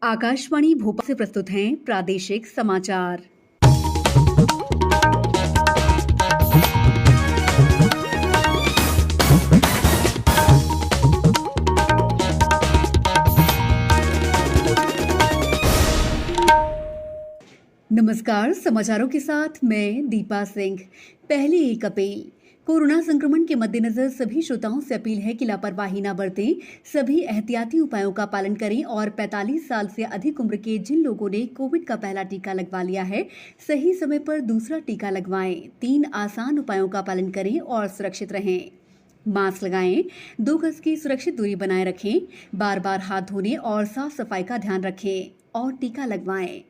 आकाशवाणी भोपाल से प्रस्तुत हैं प्रादेशिक समाचार। नमस्कार, समाचारों के साथ मैं दीपा सिंह। पहले एक अपील। कोरोना संक्रमण के मद्देनजर सभी श्रोताओं से अपील है कि लापरवाही न बरतें, सभी एहतियाती उपायों का पालन करें और 45 साल से अधिक उम्र के जिन लोगों ने कोविड का पहला टीका लगवा लिया है, सही समय पर दूसरा टीका लगवाएं। 3 आसान उपायों का पालन करें और सुरक्षित रहें। मास्क लगाएं, 2 गज की सुरक्षित दूरी बनाए रखें, बार-बार हाथ धोने और साफ सफाई का ध्यान रखें और टीका लगवाएं।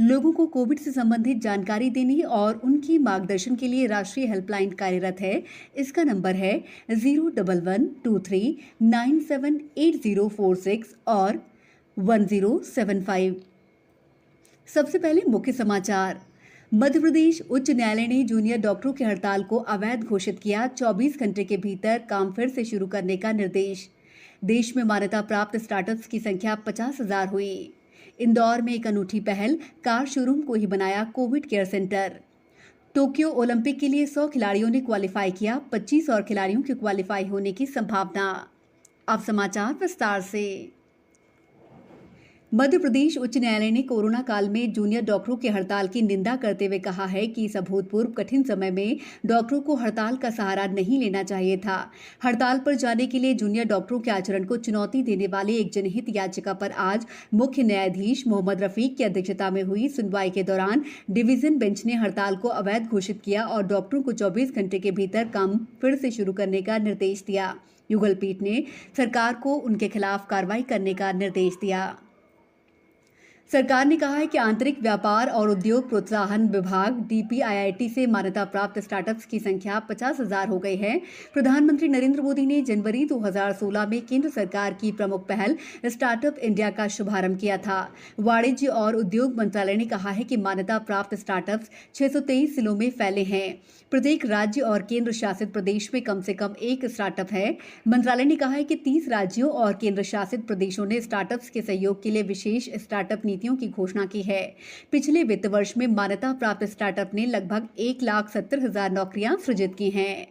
लोगों को कोविड से संबंधित जानकारी देने और उनकी मार्गदर्शन के लिए राष्ट्रीय हेल्पलाइन कार्यरत है। इसका नंबर है 0123978046 और 1075। सबसे पहले मुख्य समाचार। मध्य प्रदेश उच्च न्यायालय ने जूनियर डॉक्टरों की हड़ताल को अवैध घोषित किया। 24 घंटे के भीतर काम फिर से शुरू करने का निर्देश। देश में मान्यता प्राप्त स्टार्टअप्स की संख्या 50,000 हुई। इंदौर में एक अनूठी पहल, कार शोरूम को ही बनाया Covid care centre. Tokyo Olympic के लिए 100 खिलाड़ियों ने क्वालिफाई किया, 25 और खिलाड़ियों के क्वालिफाई होने की संभावना। अब समाचार विस्तार से। मध्य प्रदेश उच्च न्यायालय ने कोरोना काल में जूनियर डॉक्टरों की हड़ताल की निंदा करते हुए कहा है कि इस अभूतपूर्व कठिन समय में डॉक्टरों को हड़ताल का सहारा नहीं लेना चाहिए था। हड़ताल पर जाने के लिए जूनियर डॉक्टरों के आचरण को चुनौती देने वाली एक जनहित याचिका पर आज मुख्य न्यायाधीश मोहम्मद रफीक की अध्यक्षता में हुई सुनवाई के दौरान डिवीजन बेंच ने हड़ताल को अवैध घोषित किया और डॉक्टरों को 24 घंटे के भीतर काम फिर से शुरू करने का निर्देश दिया। युगल पीठ ने सरकार को उनके खिलाफ कार्रवाई करने का निर्देश दिया। सरकार ने कहा है कि आंतरिक व्यापार और उद्योग प्रोत्साहन विभाग डीपीआईआईटी से मान्यता प्राप्त स्टार्टअप्स की संख्या 50,000 हो गई है। प्रधानमंत्री नरेंद्र मोदी ने जनवरी 2016 में केंद्र सरकार की प्रमुख पहल स्टार्टअप इंडिया का शुभारंभ किया था। वाणिज्य और उद्योग मंत्रालय ने कहा है कि मान्यता प्राप्त स्टार्टअप्स 623 जिलों में फैले हैं। प्रत्येक राज्य और केंद्र शासित प्रदेश में कम से कम एक स्टार्टअप है। मंत्रालय ने कहा है कि 30 राज्यों और केंद्र शासित प्रदेशों ने स्टार्टअप्स के सहयोग के लिए विशेष स्टार्टअप नीतियों की घोषणा की है। पिछले वित्त वर्ष में मान्यता प्राप्त स्टार्टअप ने लगभग 1,70,000 नौकरियां सृजित की हैं।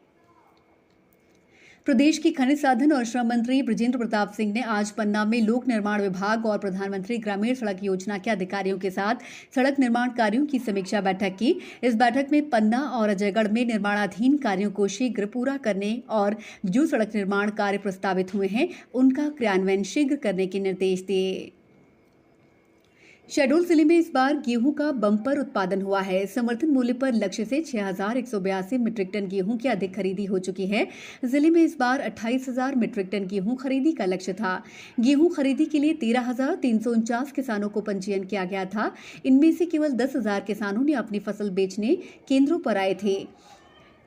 प्रदेश के खनिज साधन और श्रम मंत्री बृजेंद्र प्रताप सिंह ने आज पन्ना में लोक निर्माण विभाग और प्रधानमंत्री ग्रामीण सड़क योजना के अधिकारियों के साथ सड़क निर्माण कार्यों की समीक्षा बैठक की। इस बैठक में पन्ना और अजयगढ़ में निर्माणाधीन कार्यों को शीघ्र पूरा करने और जो सड़क निर्माण कार्य प्रस्तावित हुए हैं उनका क्रियान्वयन शीघ्र करने के निर्देश दिए। शहडोल जिले में इस बार गेहूं का बम्पर उत्पादन हुआ है। समर्थन मूल्य पर लक्ष्य से 6,182 मीट्रिक टन गेहूं की अधिक खरीदी हो चुकी है। जिले में इस बार 28,000 मीट्रिक टन गेहूं खरीदी का लक्ष्य था। गेहूं खरीदी के लिए 13,349 किसानों को पंजीयन किया गया था। इनमें से केवल 10,000 किसानों ने अपनी फसल बेचने केंद्रों पर आए थे।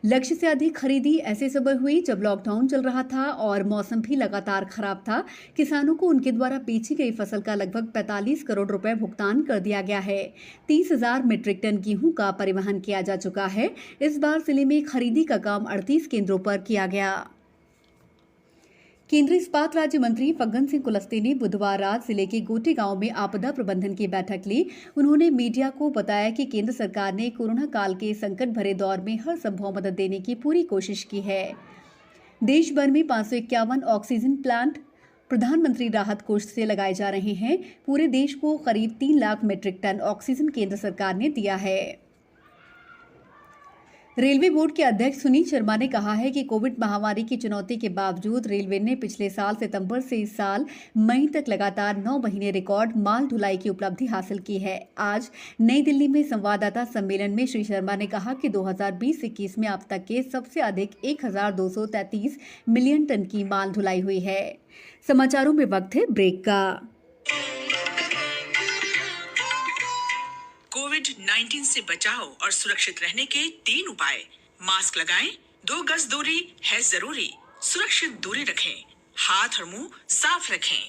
लक्ष्य से अधिक खरीदी ऐसे समय हुई जब लॉकडाउन चल रहा था और मौसम भी लगातार खराब था। किसानों को उनके द्वारा बेची गई फसल का लगभग 45 करोड़ रुपए भुगतान कर दिया गया है। 30,000 मीट्रिक टन गेहूं का परिवहन किया जा चुका है। इस बार जिले में खरीदी का काम 38 केंद्रों पर किया गया। केंद्रीय इस्पात राज्य मंत्री फग्गन सिंह कुलस्ते ने बुधवार रात जिले के गोटे गांव में आपदा प्रबंधन की बैठक ली। उन्होंने मीडिया को बताया कि केंद्र सरकार ने कोरोना काल के संकट भरे दौर में हर संभव मदद देने की पूरी कोशिश की है। देश भर में 551 ऑक्सीजन प्लांट प्रधानमंत्री राहत कोष से लगाए जा रहे हैं। पूरे देश को करीब 3 लाख मीट्रिक टन ऑक्सीजन केंद्र सरकार ने दिया है। रेलवे बोर्ड के अध्यक्ष सुनील शर्मा ने कहा है कि कोविड महामारी की चुनौती के बावजूद रेलवे ने पिछले साल सितंबर से इस साल मई तक लगातार 9 महीने रिकॉर्ड माल ढुलाई की उपलब्धि हासिल की है। आज नई दिल्ली में संवाददाता सम्मेलन में श्री शर्मा ने कहा कि 2020-21 में अब तक के सबसे अधिक 1,233 मिलियन टन की माल ढुलाई हुई है। समाचारों में वक्त है ब्रेक का। कोविड-19 से बचाव और सुरक्षित रहने के 3 उपाय। मास्क लगाएं, 2 गज दूरी है जरूरी, सुरक्षित दूरी रखें, हाथ और मुंह साफ रखें।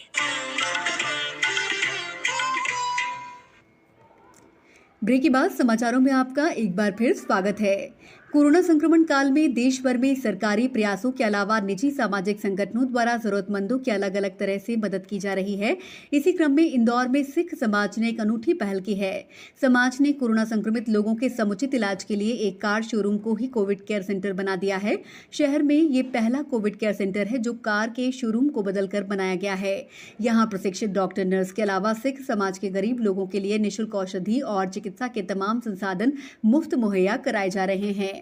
ब्रेक के बाद समाचारों में आपका एक बार फिर स्वागत है। कोरोना संक्रमण काल में देश भर में सरकारी प्रयासों के अलावा निजी सामाजिक संगठनों द्वारा जरूरतमंदों की अलग अलग तरह से मदद की जा रही है। इसी क्रम में इंदौर में सिख समाज ने एक अनूठी पहल की है। समाज ने कोरोना संक्रमित लोगों के समुचित इलाज के लिए एक कार शोरूम को ही कोविड केयर सेंटर बना दिया है। शहर में ये पहला कोविड केयर सेंटर है जो कार के शोरूम को बदलकर बनाया गया है। यहाँ प्रशिक्षित डॉक्टर, नर्स के अलावा सिख समाज के गरीब लोगों के लिए निःशुल्क औषधि और चिकित्सा के तमाम संसाधन मुफ्त मुहैया कराए जा रहे हैं।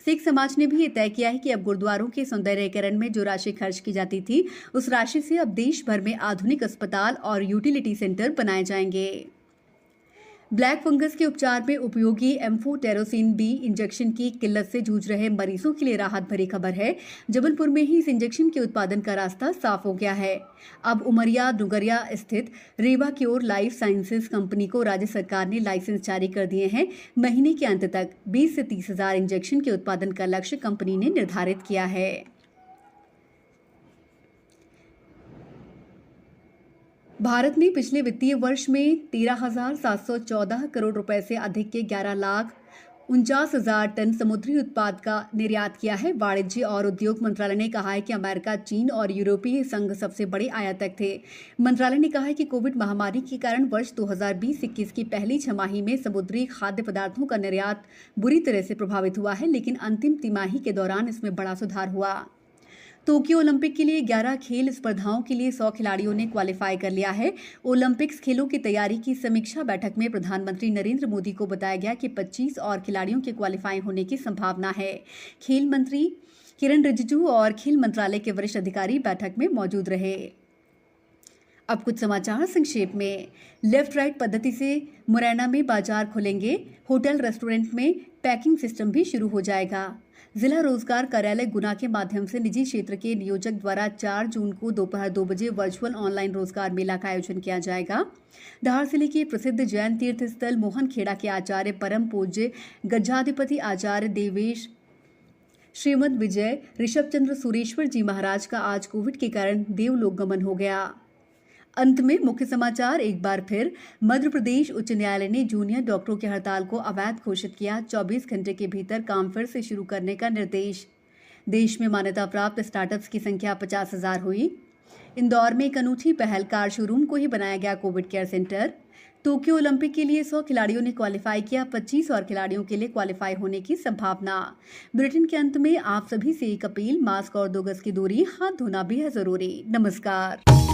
सिख समाज ने भी ये तय किया है कि अब गुरुद्वारों के सौंदर्यीकरण में जो राशि खर्च की जाती थी, उस राशि से अब देश भर में आधुनिक अस्पताल और यूटिलिटी सेंटर बनाए जाएंगे। ब्लैक फंगस के उपचार में उपयोगी एम्फोटेरोसिन बी इंजेक्शन की किल्लत से जूझ रहे मरीजों के लिए राहत भरी खबर है। जबलपुर में ही इस इंजेक्शन के उत्पादन का रास्ता साफ हो गया है। अब उमरिया डुगरिया स्थित रेवा क्योर लाइफ साइंसेज कंपनी को राज्य सरकार ने लाइसेंस जारी कर दिए हैं। महीने के अंत तक 20 से 30 हजार इंजेक्शन के उत्पादन का लक्ष्य कंपनी ने निर्धारित किया है। भारत ने पिछले वित्तीय वर्ष में 13,714 करोड़ रुपए से अधिक के 11,49,000 टन समुद्री उत्पाद का निर्यात किया है। वाणिज्य और उद्योग मंत्रालय ने कहा है कि अमेरिका, चीन और यूरोपीय संघ सबसे बड़े आयातक थे। मंत्रालय ने कहा है कि कोविड महामारी के कारण वर्ष 2020-21 की पहली छमाही में समुद्री खाद्य पदार्थों का निर्यात बुरी तरह से प्रभावित हुआ है, लेकिन अंतिम तिमाही के दौरान इसमें बड़ा सुधार हुआ। टोक्यो ओलंपिक के लिए 11 खेल स्पर्धाओं के लिए 100 खिलाड़ियों ने क्वालिफाई कर लिया है। ओलंपिक्स खेलों की तैयारी की समीक्षा बैठक में प्रधानमंत्री नरेंद्र मोदी को बताया गया कि 25 और खिलाड़ियों के क्वालिफाई होने की संभावना है। खेल मंत्री किरण रिजिजू और खेल मंत्रालय के वरिष्ठ अधिकारी बैठक में मौजूद रहे। अब कुछ समाचार संक्षेप में। लेफ्ट राइट पद्धति से मुरैना में बाजार खुलेंगे। होटल रेस्टोरेंट में पैकिंग सिस्टम भी शुरू हो जाएगा। जिला रोजगार कार्यालय गुना के माध्यम से निजी क्षेत्र के नियोजक द्वारा 4 जून को दोपहर 2 बजे वर्चुअल ऑनलाइन रोजगार मेला का आयोजन किया जाएगा। धार जिले के प्रसिद्ध जैन तीर्थ स्थल मोहनखेड़ा के आचार्य परम पूज्य गज्जाधिपति आचार्य देवेश श्रीमद विजय ऋषभचंद्र सुरेश्वर जी महाराज का आज कोविड के कारण देवलोक गमन हो गया। अंत में मुख्य समाचार एक बार फिर। मध्य प्रदेश उच्च न्यायालय ने जूनियर डॉक्टरों की हड़ताल को अवैध घोषित किया। 24 घंटे के भीतर काम फिर से शुरू करने का निर्देश। देश में मान्यता प्राप्त स्टार्टअप्स की संख्या 50,000 हुई। इंदौर में एक अनूठी पहल, कार शोरूम को ही बनाया गया Covid care centre. Tokyo Olympic के लिए 100 खिलाड़ियों ने क्वालिफाई किया। 25 और खिलाड़ियों के लिए क्वालिफाई होने की संभावना। बुलेटिन के अंत में आप सभी से एक अपील, मास्क और 2 गज की दूरी, हाथ धोना भी है जरूरी। नमस्कार।